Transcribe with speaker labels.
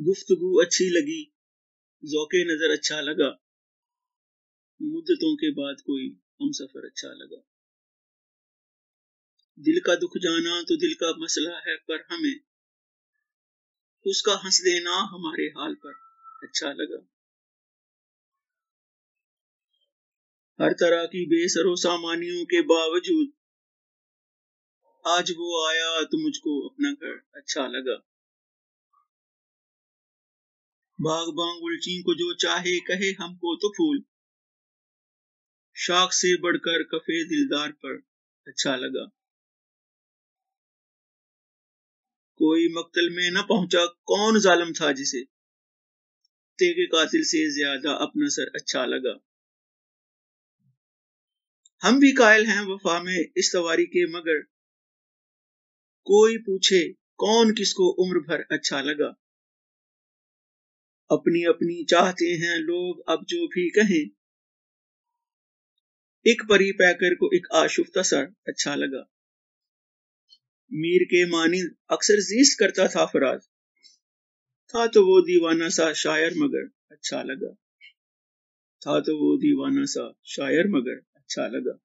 Speaker 1: گفتگو اچھی لگی، ذوق نظر اچھا لگا، مدتوں کے بعد کوئی ہم سفر اچھا لگا۔ دل کا دکھ جانا تو دل کا مسئلہ ہے، پر ہمیں اس کا ہنس دینا ہمارے حال پر اچھا لگا۔ ہر طرح کی بے سر و سامانیوں کے باوجود آج وہ آیا تو مجھ کو اپنا گھر اچھا لگا۔ باغباں گلچین کو جو چاہے کہے ہم کو تو پھول، شاخ سے بڑھ کر کفے دلدار پر اچھا لگا۔ کوئی مقتل میں نہ پہنچا، کون ظالم تھا جسے تیغ قاتل سے زیادہ اپنا سر اچھا لگا۔ ہم بھی قائل ہیں وفا میں استواری کے، مگر کوئی پوچھے کون کس کو عمر بھر اچھا لگا۔ اپنی اپنی چاہتے ہیں لوگ اب جو بھی کہیں، ایک پری پیکر کو ایک آشفتہ سر اچھا لگا۔ میر کے مانند اکثر زیست کرتا تھا فراز، تھا تو وہ دیوانہ سا شاعر مگر اچھا لگا، تھا تو وہ دیوانہ سا شاعر مگر اچھا لگا۔